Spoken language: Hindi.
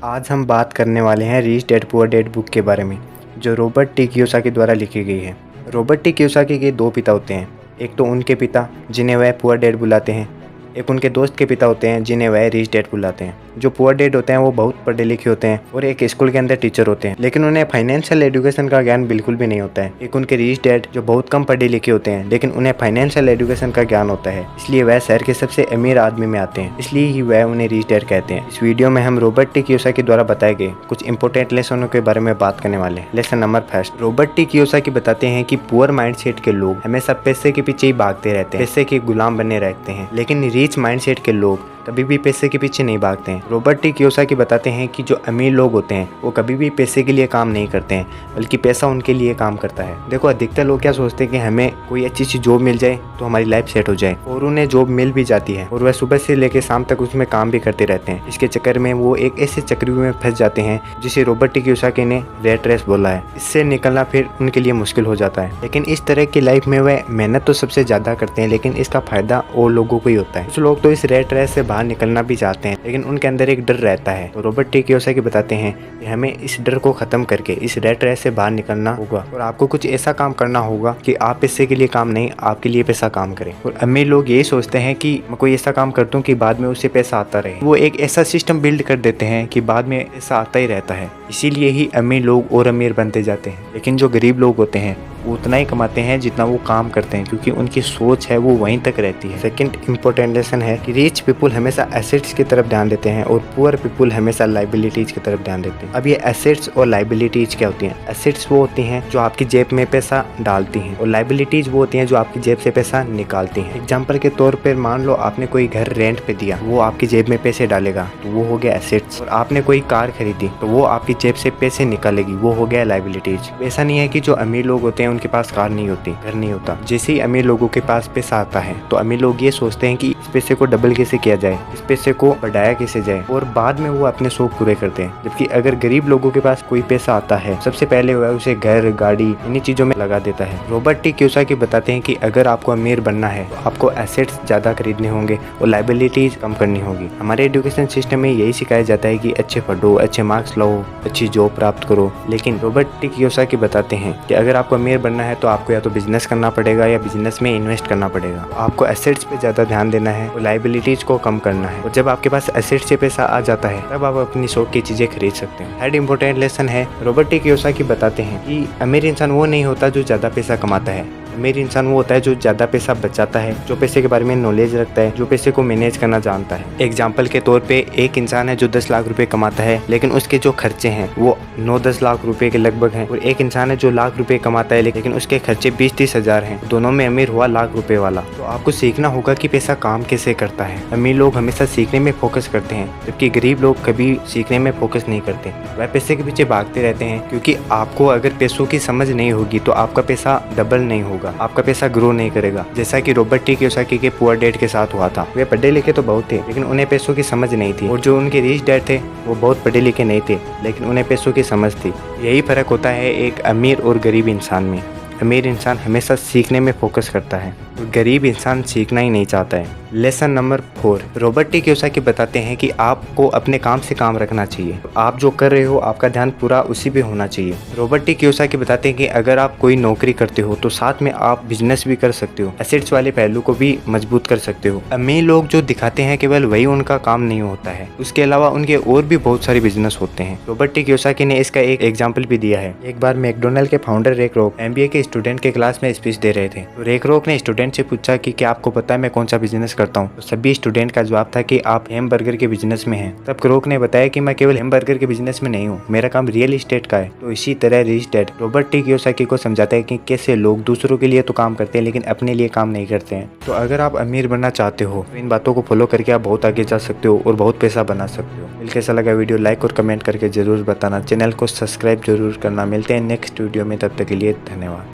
आज हम बात करने वाले हैं rich dad poor dad book के बारे में, जो रॉबर्ट टी कियोसाकी द्वारा लिखी गई है। रॉबर्ट टी कियोसाकी के दो पिता होते हैं, एक तो उनके पिता जिन्हें वह पुअर डैड बुलाते हैं, एक उनके दोस्त के पिता होते हैं जिन्हें वह रिच डैड बुलाते हैं। जो पुअर डैड होते हैं वो बहुत पढ़े लिखे होते हैं और एक स्कूल के अंदर टीचर होते हैं, लेकिन उन्हें फाइनेंशियल एजुकेशन का ज्ञान बिल्कुल भी नहीं होता है। एक उनके रिच डैड जो बहुत कम पढ़े लिखे होते हैं, लेकिन उन्हें फाइनेंशियल एजुकेशन का ज्ञान होता है, इसलिए वह शहर के सबसे अमीर आदमी में आते हैं, इसलिए ही वह उन्हें रिच डैड कहते हैं। इस वीडियो में हम रॉबर्ट टी कियोसाकी द्वारा बताए गए कुछ इंपॉर्टेंट लेसनों के बारे में बात करने वाले हैं। Lesson number first, Robert T Kiyosaki बताते हैं कि पुअर माइंडसेट के लोग हमेशा पैसे के पीछे ही भागते रहते हैं, पैसे के गुलाम बने रहते हैं, लेकिन रिच माइंडसेट के लोग कभी भी पैसे के पीछे नहीं भागते हैं। रॉबर्ट टी कियोसाकी बताते हैं कि जो अमीर लोग होते हैं वो कभी भी पैसे के लिए काम नहीं करते हैं, बल्कि पैसा उनके लिए काम करता है। देखो, अधिकतर लोग क्या सोचते हैं कि हमें कोई अच्छी सी जॉब मिल जाए तो हमारी लाइफ सेट हो जाए, और उन्हें जॉब मिल भी जाती है और वह सुबह से लेकर शाम तक उसमें काम भी करते रहते हैं। इसके चक्कर में वो एक ऐसे चक्रव्यूह में फंस जाते हैं जिसे रॉबर्ट टी कियोसाकी ने रेट रेस बोला है। इससे निकलना फिर उनके लिए मुश्किल हो जाता है। लेकिन इस तरह की लाइफ में वह मेहनत तो सबसे ज्यादा करते हैं, लेकिन इसका फायदा और लोगों को ही होता है। कुछ लोग तो इस रेट रेस से बाहर निकलना भी चाहते हैं, लेकिन उनके अंदर एक डर रहता है। तो रॉबर्ट टी कियोसाकी बताते हैं कि हमें इस डर को खत्म करके इस रेट रेस से बाहर निकलना होगा, और आपको कुछ ऐसा काम करना होगा कि आप पैसे के लिए काम नहीं, आपके लिए पैसा काम करे। और अमीर लोग यही सोचते हैं कि मैं कोई ऐसा काम करता हूँ कि बाद में उससे पैसा आता रहे। वो एक ऐसा सिस्टम बिल्ड कर देते हैं कि बाद में पैसा आता ही रहता है। इसीलिए ही अमीर लोग और अमीर बनते जाते हैं, लेकिन जो गरीब लोग होते हैं वो उतना ही कमाते हैं जितना वो काम करते हैं, क्योंकि उनकी सोच है वो वहीं तक रहती है। सेकंड इंपॉर्टेंट लेसन है कि रिच पीपुल हमेशा एसेट्स की तरफ ध्यान देते हैं और पुअर पीपुल हमेशा लाइबिलिटीज की तरफ ध्यान देते हैं। अब ये एसेट्स और लाइबिलिटीज क्या होती हैं? एसेट्स वो होती हैं जो आपकी जेब में पैसा डालती हैं, और लाइबिलिटीज वो होती हैं जो आपकी जेब से पैसा निकालती हैं। एग्जाम्पल के तौर पर मान लो आपने कोई घर रेंट पे दिया, वो आपकी जेब में पैसे डालेगा तो वो हो गया एसेट्स। और आपने कोई कार खरीदी तो वो आपकी जेब से पैसे निकालेगी, वो हो गया लाइबिलिटीज। ऐसा नहीं है कि जो अमीर लोग होते हैं उनके पास कार नहीं होती, घर नहीं होता। जैसे ही अमीर लोगों के पास पैसा आता है तो अमीर लोग ये सोचते हैं कि इस पैसे को डबल कैसे किया जाए, इस पैसे को बढ़ाया कैसे जाए, और बाद में वो अपने शौक पूरे करते हैं। जबकि अगर गरीब लोगों के पास कोई पैसा आता है, सबसे पहले वह उसे घर, गाड़ी, इन्हीं चीजों में लगा देता है। रॉबर्ट टी कियोसाकी बताते हैं कि अगर आपको अमीर बनना है तो आपको एसेट्स ज्यादा खरीदने होंगे और लाइबिलिटीज कम करनी होगी। हमारे एजुकेशन सिस्टम में यही सिखाया जाता है कि अच्छे पढ़ो, अच्छे मार्क्स लाओ, अच्छी जॉब प्राप्त करो। लेकिन रॉबर्ट टी कियोसाकी बताते हैं कि अगर आपको अमीर बनना है तो आपको या तो बिजनेस करना पड़ेगा या बिजनेस में इन्वेस्ट करना पड़ेगा। आपको एसेट्स पे ज्यादा ध्यान देना है और लाइबिलिटीज को कम करना है, और जब आपके पास एसेट्स से पैसा आ जाता है तब आप अपनी शौक की चीजें खरीद सकते हैं। थर्ड इंपॉर्टेंट लेसन है, रॉबर्ट टी कियोसाकी बताते हैं कि अमीर इंसान वो नहीं होता जो ज्यादा पैसा कमाता है। अमीर इंसान वो होता है जो ज्यादा पैसा बचाता है, जो पैसे के बारे में नॉलेज रखता है, जो पैसे को मैनेज करना जानता है। एग्जाम्पल के तौर पे एक इंसान है जो 10 लाख रुपए कमाता है, लेकिन उसके जो खर्चे हैं वो 9-10 लाख रुपए के लगभग हैं, और एक इंसान है जो लाख रुपए कमाता है लेकिन उसके खर्चे 20-30 हजार हैं। दोनों में अमीर हुआ लाख रुपए वाला। तो आपको सीखना होगा कि पैसा काम कैसे करता है। अमीर लोग हमेशा सीखने में फोकस करते हैं, जबकि गरीब लोग कभी सीखने में फोकस नहीं करते। वह पैसे के पीछे भागते रहते हैं, क्योंकि आपको अगर पैसों की समझ नहीं होगी तो आपका पैसा डबल नहीं होगा, आपका पैसा ग्रो नहीं करेगा। जैसा कि रॉबर्ट टी कियोसाकी के पुअर डैड के साथ हुआ था। वे पढ़े लिखे तो बहुत थे, लेकिन उन्हें पैसों की समझ नहीं थी, और जो उनके रिच डैड थे वो बहुत पढ़े लिखे नहीं थे, लेकिन उन्हें पैसों की समझ थी। यही फर्क होता है एक अमीर और गरीब इंसान में। अमीर इंसान हमेशा सीखने में फोकस करता है, और गरीब इंसान सीखना ही नहीं चाहता है। Lesson number 4, Robert T Kiyosaki बताते हैं कि आपको अपने काम से काम रखना चाहिए। आप जो कर रहे हो आपका ध्यान पूरा उसी पे होना चाहिए। रॉबर्ट टी कियोसाकी बताते हैं कि अगर आप कोई नौकरी करते हो तो साथ में आप बिजनेस भी कर सकते हो, एसेट्स वाले पहलू को भी मजबूत कर सकते हो। अमीर लोग जो दिखाते हैं केवल वही उनका काम नहीं होता है, उसके अलावा उनके और भी बहुत सारे बिजनेस होते हैं। रॉबर्ट टी कियोसाकी ने इसका एक एग्जाम्पल भी दिया है। एक बार मैकडोनल्ड के फाउंडर रे क्रॉक MBA के स्टूडेंट के क्लास में स्पीच दे रहे थे, तो रे क्रॉक ने स्टूडेंट से पूछा कि क्या आपको पता है मैं कौन सा बिजनेस करता हूँ? तो सभी स्टूडेंट का जवाब था कि आप हैमबर्गर के बिजनेस में हैं। तब क्रॉक ने बताया कि मैं केवल हैमबर्गर के बिजनेस में नहीं हूँ, मेरा काम रियल एस्टेट का है। तो इसी तरह rich dad Robert T Kiyosaki को समझाता है कि कैसे लोग दूसरों के लिए तो काम करते हैं लेकिन अपने लिए काम नहीं करते हैं। तो अगर आप अमीर बनना चाहते हो तो इन बातों को फॉलो करके आप बहुत आगे जा सकते हो और बहुत पैसा बना सकते हो। मिल कैसा लगा वीडियो लाइक और कमेंट करके जरूर बताना। चैनल को सब्सक्राइब जरूर करना। मिलते हैं नेक्स्ट वीडियो में, तब तक के लिए धन्यवाद।